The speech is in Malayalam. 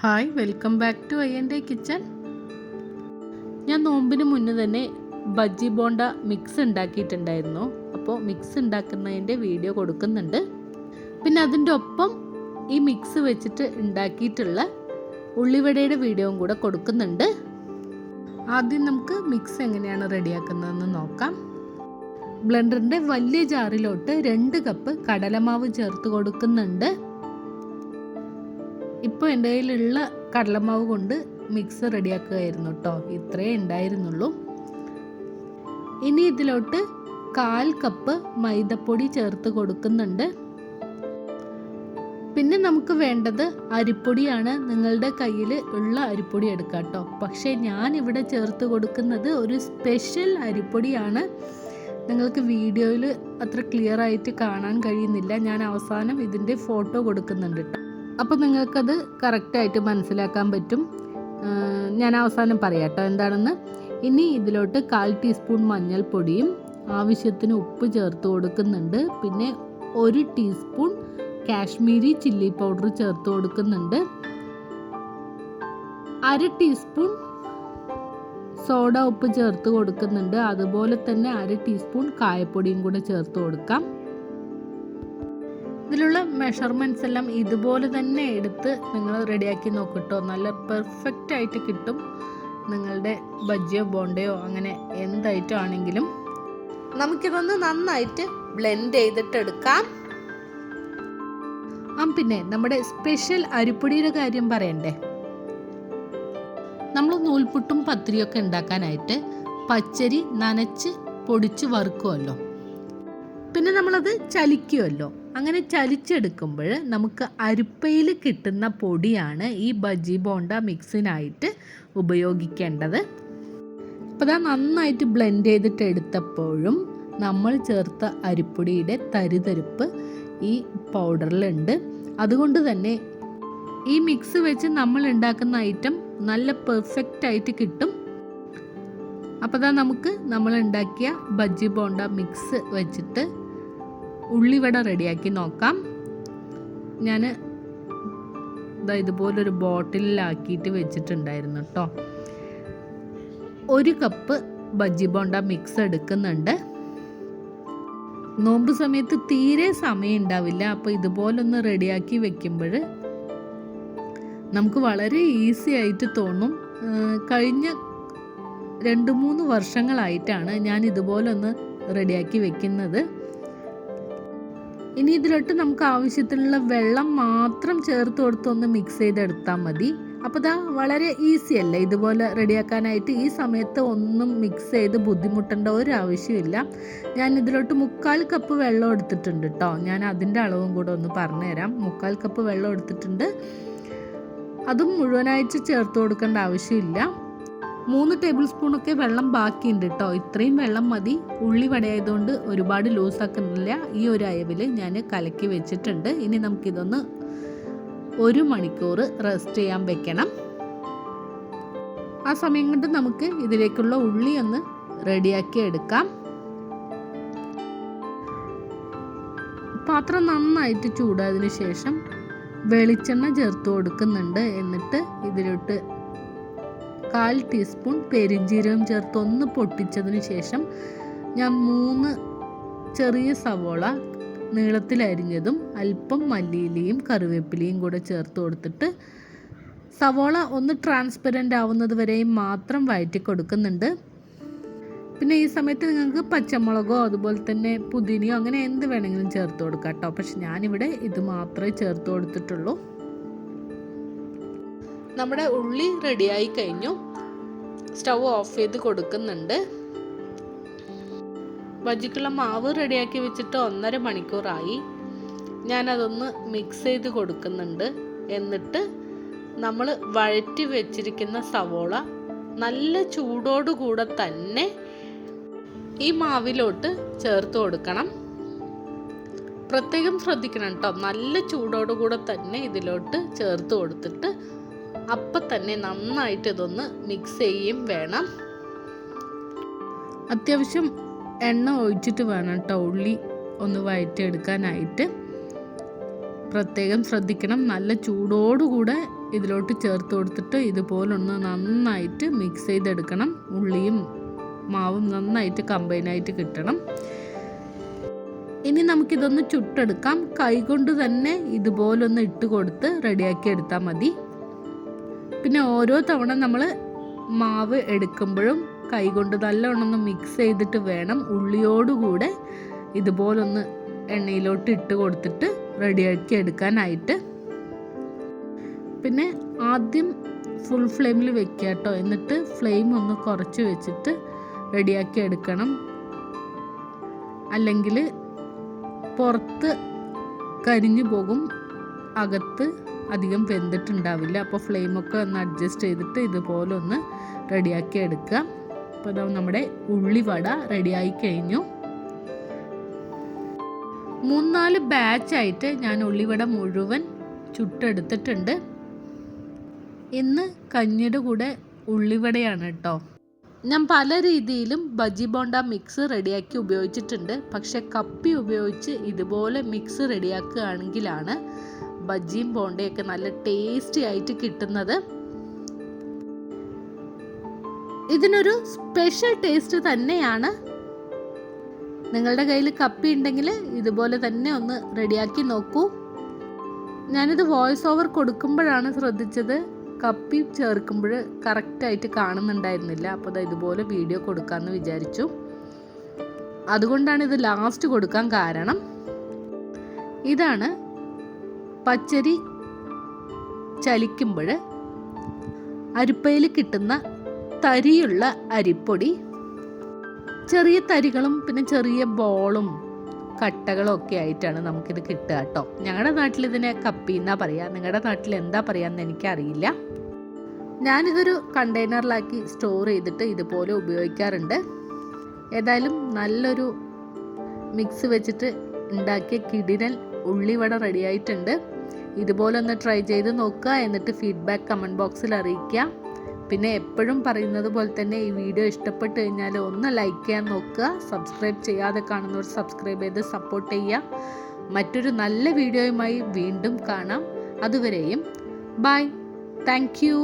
Hi, welcome back to I kitchen. ഞാൻ നോമ്പിന് മുന്നേ തന്നെ ബജ്ജി ബോണ്ട മിക്സ് ഉണ്ടാക്കിയിട്ടുണ്ടായിരുന്നു. അപ്പോൾ മിക്സ് ഉണ്ടാക്കുന്നതിൻ്റെ വീഡിയോ കൊടുക്കുന്നുണ്ട്. പിന്നെ അതിൻ്റെ ഒപ്പം ഈ മിക്സ് വെച്ചിട്ട് ഉണ്ടാക്കിയിട്ടുള്ള ഉള്ളിവടയുടെ വീഡിയോയും കൂടെ കൊടുക്കുന്നുണ്ട്. ആദ്യം നമുക്ക് മിക്സ് എങ്ങനെയാണ് റെഡിയാക്കുന്നതെന്ന് നോക്കാം. ബ്ലെൻഡറിൻ്റെ വലിയ ജാറിലോട്ട് 2 കപ്പ് കടലമാവ് ചേർത്ത് കൊടുക്കുന്നുണ്ട്. ഇപ്പോൾ എൻ്റെ കയ്യിലുള്ള കടലമാവ് കൊണ്ട് മിക്സ് റെഡിയാക്കുകയായിരുന്നു കേട്ടോ. ഇത്രേ ഉണ്ടായിരുന്നുള്ളൂ. ഇനി ഇതിലോട്ട് 1/4 കപ്പ് മൈദപ്പൊടി ചേർത്ത് കൊടുക്കുന്നുണ്ട്. പിന്നെ നമുക്ക് വേണ്ടത് അരിപ്പൊടിയാണ്. നിങ്ങളുടെ കയ്യിൽ ഉള്ള അരിപ്പൊടി എടുക്കാം കേട്ടോ. പക്ഷേ ഞാനിവിടെ ചേർത്ത് കൊടുക്കുന്നത് ഒരു സ്പെഷ്യൽ അരിപ്പൊടിയാണ്. നിങ്ങൾക്ക് വീഡിയോയിൽ അത്ര ക്ലിയർ ആയിട്ട് കാണാൻ കഴിയുന്നില്ല. ഞാൻ അവസാനം ഇതിൻ്റെ ഫോട്ടോ കൊടുക്കുന്നുണ്ട് കേട്ടോ. അപ്പോൾ നിങ്ങൾക്കത് കറക്റ്റായിട്ട് മനസ്സിലാക്കാൻ പറ്റും. ഞാൻ അവസാനം പറയാം കേട്ടോ എന്താണെന്ന്. ഇനി ഇതിലോട്ട് 1/4 ടീസ്പൂൺ മഞ്ഞൾപ്പൊടിയും ആവശ്യത്തിന് ഉപ്പ് ചേർത്ത് കൊടുക്കുന്നുണ്ട്. പിന്നെ 1 ടീസ്പൂൺ കാശ്മീരി ചില്ലി പൗഡർ ചേർത്ത് കൊടുക്കുന്നുണ്ട്. 1/2 ടീസ്പൂൺ സോഡ ഉപ്പ് ചേർത്ത് കൊടുക്കുന്നുണ്ട്. അതുപോലെ തന്നെ 1/2 ടീസ്പൂൺ കായപ്പൊടിയും കൂടെ ചേർത്ത് കൊടുക്കാം. ഇതിലുള്ള മെഷർമെൻറ്റ്സ് എല്ലാം ഇതുപോലെ തന്നെ എടുത്ത് നിങ്ങൾ റെഡിയാക്കി നോക്കിട്ടോ. നല്ല പെർഫെക്റ്റ് ആയിട്ട് കിട്ടും. നിങ്ങളുടെ ബജ്ജിയോ ബോണ്ടയോ അങ്ങനെ എന്തായിട്ടും ആണെങ്കിലും നമുക്കിതൊന്ന് നന്നായിട്ട് ബ്ലെൻഡ് ചെയ്തിട്ട് എടുക്കാം. പിന്നെ നമ്മുടെ സ്പെഷ്യൽ അരിപ്പൊടിയുടെ കാര്യം പറയണ്ടേ. നമ്മൾ നൂൽപുട്ടും പത്തിരിയൊക്കെ ഉണ്ടാക്കാനായിട്ട് പച്ചരി നനച്ച് പൊടിച്ച് വറുക്കുമല്ലോ. പിന്നെ നമ്മളത് ചലിക്കുമല്ലോ. അങ്ങനെ ചലിച്ചെടുക്കുമ്പോൾ നമുക്ക് അരിപ്പയിൽ കിട്ടുന്ന പൊടിയാണ് ഈ ബജ്ജി ബോണ്ട മിക്സിനായിട്ട് ഉപയോഗിക്കേണ്ടത്. അപ്പോൾ അത് നന്നായിട്ട് ബ്ലെൻഡ് ചെയ്തിട്ട് എടുത്തപ്പോഴും നമ്മൾ ചേർത്ത അരിപ്പൊടിയുടെ തരിതരിപ്പ് ഈ പൗഡറിലുണ്ട്. അതുകൊണ്ട് തന്നെ ഈ മിക്സ് വെച്ച് നമ്മൾ ഉണ്ടാക്കുന്ന ഐറ്റം നല്ല പെർഫെക്റ്റ് ആയിട്ട് കിട്ടും. അപ്പോൾ നമുക്ക് നമ്മൾ ഉണ്ടാക്കിയ ബജ്ജി ബോണ്ട മിക്സ് വെച്ചിട്ട് ഉള്ളിവട റെഡിയാക്കി നോക്കാം. ഞാൻ ഇതുപോലൊരു ബോട്ടിലാക്കിയിട്ട് വെച്ചിട്ടുണ്ടായിരുന്നു കേട്ടോ. 1 കപ്പ് ബജ്ജി ബോണ്ട മിക്സ് എടുക്കുന്നുണ്ട്. നോമ്പ് സമയത്ത് തീരെ സമയം ഉണ്ടാവില്ല. അപ്പോൾ ഇതുപോലൊന്ന് റെഡിയാക്കി വെക്കുമ്പോൾ നമുക്ക് വളരെ ഈസി ആയിട്ട് തോന്നും. കഴിഞ്ഞ 2-3 വർഷങ്ങളായിട്ടാണ് ഞാൻ ഇതുപോലൊന്ന് റെഡിയാക്കി വെക്കുന്നത്. ഇനി ഇതിലോട്ട് നമുക്ക് ആവശ്യത്തിനുള്ള വെള്ളം മാത്രം ചേർത്ത് കൊടുത്തൊന്ന് മിക്സ് ചെയ്തെടുത്താൽ മതി. അപ്പോൾ വളരെ ഈസി അല്ലേ ഇതുപോലെ റെഡിയാക്കാനായിട്ട്. ഈ സമയത്ത് ഒന്നും മിക്സ് ചെയ്ത് ബുദ്ധിമുട്ടേണ്ട ഒരു ആവശ്യമില്ല. ഞാൻ ഇതിലോട്ട് 1/4 കപ്പ് വെള്ളം എടുത്തിട്ടുണ്ട് കേട്ടോ. ഞാൻ അതിൻ്റെ അളവും കൂടെ ഒന്ന് പറഞ്ഞുതരാം. 1/4 കപ്പ് വെള്ളം എടുത്തിട്ടുണ്ട്. അതും മുഴുവനായിട്ട് ചേർത്ത് കൊടുക്കേണ്ട ആവശ്യമില്ല. 3 ടേബിൾ സ്പൂണൊക്കെ വെള്ളം ബാക്കിയുണ്ട് കേട്ടോ. ഇത്രയും വെള്ളം മതി. ഉള്ളി വടയായതുകൊണ്ട് ഒരുപാട് ലൂസാക്കുന്നില്ല. ഈ ഒരു അയവിൽ ഞാൻ കലക്കി വെച്ചിട്ടുണ്ട്. ഇനി നമുക്കിതൊന്ന് 1 മണിക്കൂർ റെസ്റ്റ് ചെയ്യാൻ വെക്കണം. ആ സമയം കൊണ്ട് നമുക്ക് ഇതിലേക്കുള്ള ഉള്ളി ഒന്ന് റെഡിയാക്കി എടുക്കാം. പാത്രം നന്നായിട്ട് ചൂടായതിനു ശേഷം വെളിച്ചെണ്ണ ചേർത്ത് കൊടുക്കുന്നുണ്ട്. എന്നിട്ട് ഇതിലോട്ട് 1/4 ടീസ്പൂൺ പെരിഞ്ജീരകം ചേർത്ത് ഒന്ന് പൊട്ടിച്ചതിന് ശേഷം ഞാൻ 3 ചെറിയ സവോള നീളത്തിലരിഞ്ഞതും അല്പം മല്ലിയിലയും കറിവേപ്പിലയും കൂടെ ചേർത്ത് കൊടുത്തിട്ട് സവോള ഒന്ന് ട്രാൻസ്പെറൻ്റ് ആവുന്നത് വരെയും മാത്രം വഴറ്റി കൊടുക്കുന്നുണ്ട്. പിന്നെ ഈ സമയത്ത് നിങ്ങൾക്ക് പച്ചമുളകോ അതുപോലെ തന്നെ പുതിനയോ അങ്ങനെ എന്ത് വേണമെങ്കിലും ചേർത്ത് കൊടുക്കാം കേട്ടോ. പക്ഷെ ഞാനിവിടെ ഇത് മാത്രമേ ചേർത്ത് കൊടുത്തിട്ടുള്ളൂ. നമ്മുടെ ഉള്ളി റെഡിയായി കഴിഞ്ഞു. സ്റ്റൗ ഓഫ് ചെയ്ത് കൊടുക്കുന്നുണ്ട്. ബജ്ജിക്കുള്ള മാവ് റെഡിയാക്കി വെച്ചിട്ട് 1.5 മണിക്കൂറായി. ഞാനതൊന്ന് മിക്സ് ചെയ്ത് കൊടുക്കുന്നുണ്ട്. എന്നിട്ട് നമ്മൾ വഴറ്റി വെച്ചിരിക്കുന്ന സവോള നല്ല ചൂടോടുകൂടെ തന്നെ ഈ മാവിലോട്ട് ചേർത്ത് കൊടുക്കണം. പ്രത്യേകം ശ്രദ്ധിക്കണം കേട്ടോ. നല്ല ചൂടോടുകൂടെ തന്നെ ഇതിലോട്ട് ചേർത്ത് കൊടുത്തിട്ട് അപ്പം തന്നെ നന്നായിട്ട് ഇതൊന്ന് മിക്സ് ചെയ്യുകയും വേണം. അത്യാവശ്യം എണ്ണ ഒഴിച്ചിട്ട് വേണം കേട്ടോ ഉള്ളി ഒന്ന് വഴറ്റിയെടുക്കാനായിട്ട്. പ്രത്യേകം ശ്രദ്ധിക്കണം. നല്ല ചൂടോടുകൂടെ ഇതിലോട്ട് ചേർത്ത് കൊടുത്തിട്ട് ഇതുപോലൊന്ന് നന്നായിട്ട് മിക്സ് ചെയ്തെടുക്കണം. ഉള്ളിയും മാവും നന്നായിട്ട് കമ്പൈനായിട്ട് കിട്ടണം. ഇനി നമുക്കിതൊന്ന് ചുട്ടെടുക്കാം. കൈകൊണ്ട് തന്നെ ഇതുപോലൊന്ന് ഇട്ട് കൊടുത്ത് റെഡിയാക്കി എടുത്താൽ മതി. പിന്നെ ഓരോ തവണ നമ്മൾ മാവ് എടുക്കുമ്പോഴും കൈകൊണ്ട് നല്ലോണം ഒന്ന് മിക്സ് ചെയ്തിട്ട് വേണം ഉള്ളിയോടുകൂടെ ഇതുപോലൊന്ന് എണ്ണയിലോട്ട് ഇട്ട് കൊടുത്തിട്ട് റെഡിയാക്കി എടുക്കാനായിട്ട്. പിന്നെ ആദ്യം ഫുൾ ഫ്ലെയിമിൽ വെക്കുക കേട്ടോ. എന്നിട്ട് ഫ്ലെയിം ഒന്ന് കുറച്ച് വെച്ചിട്ട് റെഡിയാക്കി എടുക്കണം. അല്ലെങ്കിൽ പുറത്ത് കരിഞ്ഞു പോകും, അകത്ത് അധികം വെന്തിട്ടുണ്ടാവില്ല. അപ്പോൾ ഫ്ലെയിമൊക്കെ ഒന്ന് അഡ്ജസ്റ്റ് ചെയ്തിട്ട് ഇതുപോലെ ഒന്ന് റെഡിയാക്കി എടുക്കുക. അപ്പോൾ നമ്മുടെ ഉള്ളിവട റെഡിയായി കഴിഞ്ഞു. 3-4 ബാച്ചായിട്ട് ഞാൻ ഉള്ളിവട മുഴുവൻ ചുട്ടെടുത്തിട്ടുണ്ട്. ഇന്ന് കഞ്ഞിയുടെ കൂടെ ഉള്ളിവടയാണ് കേട്ടോ. ഞാൻ പല രീതിയിലും ബജി ബോണ്ട മിക്സ് റെഡിയാക്കി ഉപയോഗിച്ചിട്ടുണ്ട്. പക്ഷെ കപ്പി ഉപയോഗിച്ച് ഇതുപോലെ മിക്സ് റെഡിയാക്കുകയാണെങ്കിലാണ് ബജിയും ബോണ്ടയൊക്കെ നല്ല ടേസ്റ്റി ആയിട്ട് കിട്ടുന്നത്. ഇതിനൊരു സ്പെഷ്യൽ ടേസ്റ്റ് തന്നെയാണ്. നിങ്ങളുടെ കയ്യിൽ കപ്പി ഉണ്ടെങ്കിൽ ഇതുപോലെ തന്നെ ഒന്ന് റെഡിയാക്കി നോക്കൂ. ഞാനിത് വോയിസ് ഓവർ കൊടുക്കുമ്പോഴാണ് ശ്രദ്ധിച്ചത്, കപ്പി ചേർക്കുമ്പോൾ കറക്റ്റായിട്ട് കാണുന്നുണ്ടായിരുന്നില്ല. അപ്പോൾ ഇതുപോലെ വീഡിയോ കൊടുക്കാമെന്ന് വിചാരിച്ചു. അതുകൊണ്ടാണ് ഇത് ലാസ്റ്റ് കൊടുക്കാൻ കാരണം. ഇതാണ് പച്ചരി ചലിക്കുമ്പോൾ അരിപ്പയിൽ കിട്ടുന്ന തരിയുള്ള അരിപ്പൊടി. ചെറിയ തരികളും പിന്നെ ചെറിയ ബോളും കട്ടകളും ഒക്കെ ആയിട്ടാണ് നമുക്കിത് കിട്ടുക കേട്ടോ. ഞങ്ങളുടെ നാട്ടിൽ ഇതിനെ കപ്പി എന്നാ പറയുക. നിങ്ങളുടെ നാട്ടിൽ എന്താ പറയുകയെന്ന് എനിക്കറിയില്ല. ഞാനിതൊരു കണ്ടെയ്നറിലാക്കി സ്റ്റോർ ചെയ്തിട്ട് ഇതുപോലെ ഉപയോഗിക്കാറുണ്ട്. ഏതായാലും നല്ലൊരു മിക്സ് വെച്ചിട്ട് ഉണ്ടാക്കിയ കിടിലൻ ഉള്ളിവട റെഡി ആയിട്ടുണ്ട്. ഇതുപോലെ ഒന്ന് ട്രൈ ചെയ്ത് നോക്കുക. എന്നിട്ട് ഫീഡ്ബാക്ക് കമൻറ്റ് ബോക്സിൽ അറിയിക്കുക. പിന്നെ എപ്പോഴും പറയുന്നത് പോലെ തന്നെ ഈ വീഡിയോ ഇഷ്ടപ്പെട്ട് കഴിഞ്ഞാൽ ഒന്ന് ലൈക്ക് ചെയ്യാൻ നോക്കുക. സബ്സ്ക്രൈബ് ചെയ്യാതെ കാണുന്നവർ സബ്സ്ക്രൈബ് ചെയ്ത് സപ്പോർട്ട് ചെയ്യുക. മറ്റൊരു നല്ല വീഡിയോയുമായി വീണ്ടും കാണാം. അതുവരെയും ബൈ. Thank you.